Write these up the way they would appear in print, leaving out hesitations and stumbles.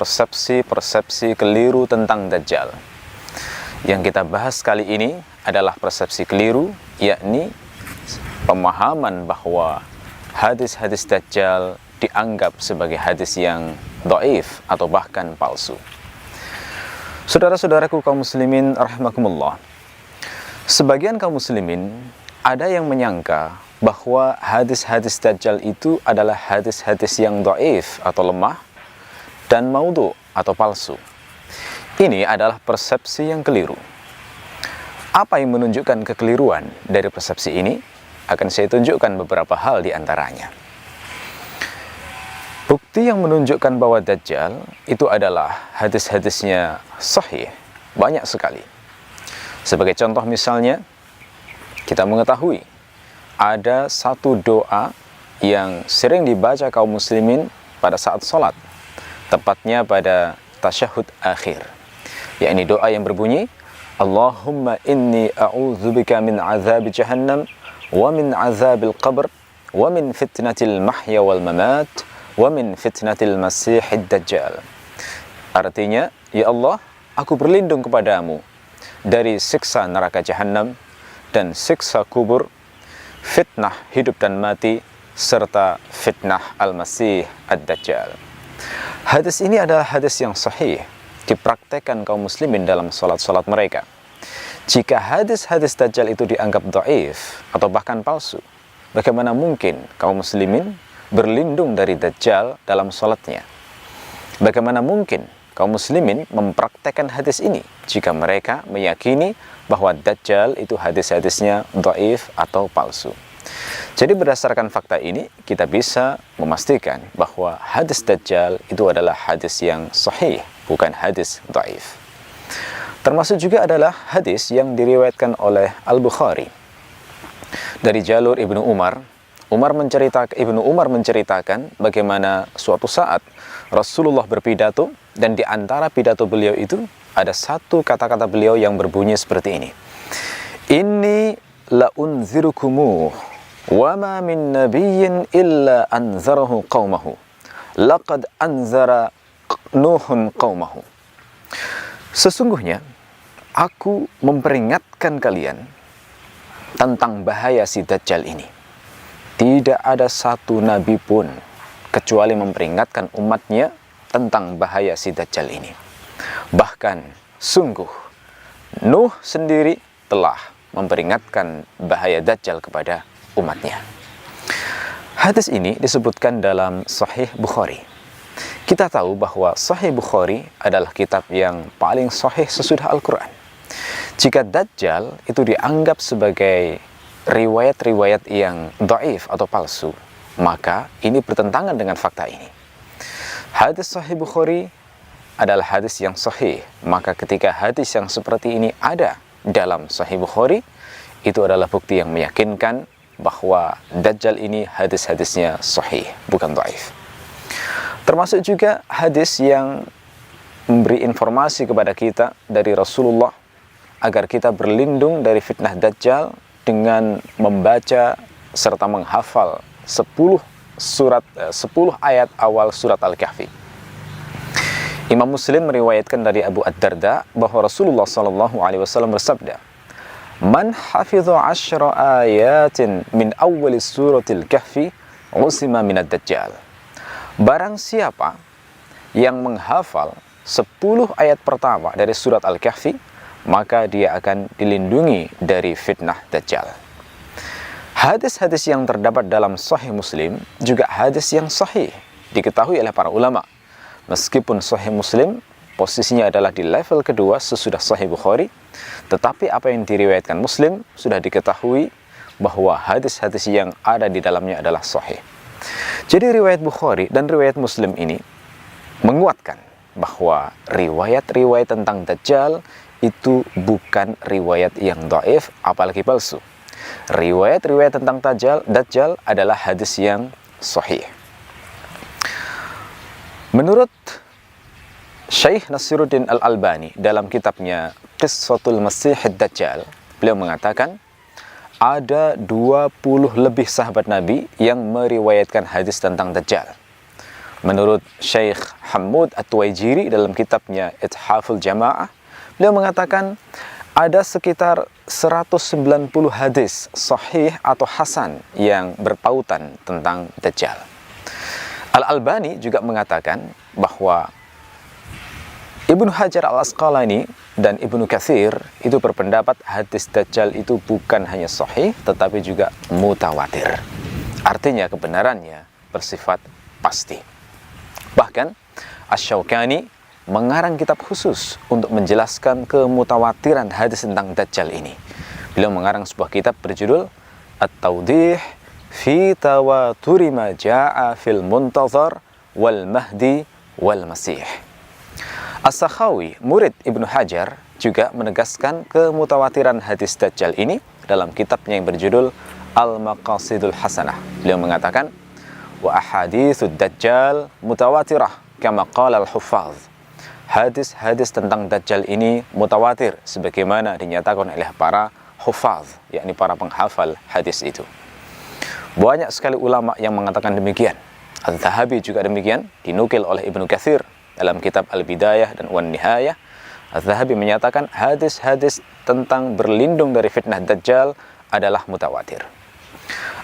persepsi-persepsi keliru tentang Dajjal. Yang kita bahas kali ini adalah persepsi keliru, yakni pemahaman bahwa hadis-hadis Dajjal dianggap sebagai hadis yang dhaif atau bahkan palsu. Saudara-saudaraku kaum muslimin rahimakumullah, sebagian kaum muslimin ada yang menyangka bahwa hadis-hadis Dajjal itu adalah hadis-hadis yang dhaif atau lemah dan maudhu atau palsu. Ini adalah persepsi yang keliru. Apa yang menunjukkan kekeliruan dari persepsi ini? Akan saya tunjukkan beberapa hal di antaranya. Bukti yang menunjukkan bahwa Dajjal itu adalah hadis-hadisnya sahih banyak sekali. Sebagai contoh misalnya, kita mengetahui ada satu doa yang sering dibaca kaum muslimin pada saat sholat, tepatnya pada tasyahud akhir, yakni doa yang berbunyi, Allahumma inni a'udzubika min azab jahannam wa min azabil qabr wa min fitnatil mahya wal mamat wa min fitnatil masihid dajjal. Artinya, ya Allah, aku berlindung kepadamu dari siksa neraka jahanam dan siksa kubur, fitnah hidup dan mati, serta fitnah al-masih ad-dajjal. Hadis ini adalah hadis yang sahih, dipraktekkan kaum muslimin dalam salat-salat mereka. Jika hadis-hadis Dajjal itu dianggap dhaif atau bahkan palsu, bagaimana mungkin kaum muslimin berlindung dari Dajjal dalam salatnya? Bagaimana mungkin kaum muslimin mempraktekkan hadis ini jika mereka meyakini bahwa Dajjal itu hadis-hadisnya dhaif atau palsu? Jadi berdasarkan fakta ini, kita bisa memastikan bahwa hadis Dajjal itu adalah hadis yang sahih, bukan hadis dhaif. Termasuk juga adalah hadis yang diriwayatkan oleh Al-Bukhari dari jalur Ibnu Umar. Ibnu Umar menceritakan bagaimana suatu saat Rasulullah berpidato, dan di antara pidato beliau itu ada satu kata-kata beliau yang berbunyi seperti ini. Inni la unzirukumuh wa ma min nabiyyin illa anzarahu qaumahu laqad anzara Nuhun qaumahu. Sesungguhnya aku memperingatkan kalian tentang bahaya si Dajjal ini. Tidak ada satu nabi pun kecuali memperingatkan umatnya tentang bahaya si Dajjal ini. Bahkan sungguh Nuh sendiri telah memperingatkan bahaya Dajjal kepada umatnya. Hadis ini disebutkan dalam Sahih Bukhari. Kita tahu bahwa Sahih Bukhari adalah kitab yang paling sahih sesudah Al-Quran. Jika Dajjal itu dianggap sebagai riwayat-riwayat yang dhaif atau palsu, maka ini bertentangan dengan fakta ini. Hadis Sahih Bukhari adalah hadis yang sahih, maka ketika hadis yang seperti ini ada dalam Sahih Bukhari, itu adalah bukti yang meyakinkan bahwa Dajjal ini hadis-hadisnya sahih, bukan dhaif. Termasuk juga hadis yang memberi informasi kepada kita dari Rasulullah agar kita berlindung dari fitnah Dajjal dengan membaca serta menghafal 10 ayat awal surat Al-Kahfi. Imam Muslim meriwayatkan dari Abu Ad-Darda bahwa Rasulullah SAW bersabda, Man hafidha 10 ayatin min awwali suratil kahfi usima minad dajjal. Barang siapa yang menghafal 10 ayat pertama dari surat Al-Kahfi, maka dia akan dilindungi dari fitnah Dajjal. Hadis-hadis yang terdapat dalam Sahih Muslim juga hadis yang sahih, diketahui oleh para ulama. Meskipun Sahih Muslim posisinya adalah di level kedua sesudah Sahih Bukhari, tetapi apa yang diriwayatkan Muslim sudah diketahui bahwa hadis-hadis yang ada di dalamnya adalah sahih. Jadi riwayat Bukhari dan riwayat Muslim ini menguatkan bahwa riwayat-riwayat tentang Dajjal itu bukan riwayat yang dhaif apalagi palsu. Riwayat-riwayat tentang Dajjal adalah hadis yang sahih. Menurut Syekh Nasiruddin Al-Albani dalam kitabnya Qissatul Masihid Dajjal, beliau mengatakan ada 20 lebih sahabat Nabi yang meriwayatkan hadis tentang Dajjal. Menurut Syekh Hammud At-Tuwaijiri dalam kitabnya Ithaful Jamaah, beliau mengatakan ada sekitar 190 hadis sahih atau hasan yang berpautan tentang Dajjal. Al-Albani juga mengatakan bahwa Ibnu Hajar Al-Asqalani dan Ibnu Katsir itu berpendapat hadis Dajjal itu bukan hanya sahih tetapi juga mutawatir. Artinya kebenarannya bersifat pasti. Bahkan Asy-Syaukani mengarang kitab khusus untuk menjelaskan kemutawatiran hadis tentang Dajjal ini. Beliau mengarang sebuah kitab berjudul At-Tawdih fi Tawaturi ma Ja'a fil Muntazar wal Mahdi wal Masih. As-Sakhawi, murid Ibnu Hajar, juga menegaskan kemutawatiran hadis Dajjal ini dalam kitabnya yang berjudul Al-Maqasidul Hasanah. Beliau mengatakan, wa ahaditsud Dajjal mutawatirah kama qala al-huffaz. Hadis-hadis tentang Dajjal ini mutawatir sebagaimana dinyatakan oleh para huffaz, yakni para penghafal hadis itu. Banyak sekali ulama yang mengatakan demikian. Al-Zahabi juga demikian, dinukil oleh Ibnu Katsir dalam kitab Al-Bidayah dan Wan-Nihayah. Al-Zahabi menyatakan hadis-hadis tentang berlindung dari fitnah Dajjal adalah mutawatir.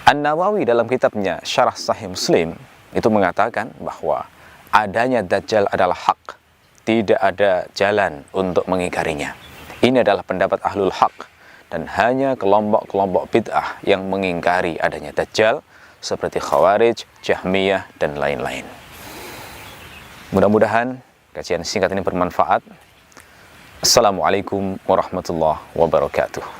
An-Nawawi dalam kitabnya Syarah Sahih Muslim itu mengatakan bahwa adanya Dajjal adalah hak, tidak ada jalan untuk mengingkarinya. Ini adalah pendapat ahlul haq, dan hanya kelompok-kelompok bid'ah yang mengingkari adanya Dajjal seperti Khawarij, Jahmiyah, dan lain-lain. Mudah-mudahan kajian singkat ini bermanfaat. Assalamualaikum warahmatullahi wabarakatuh.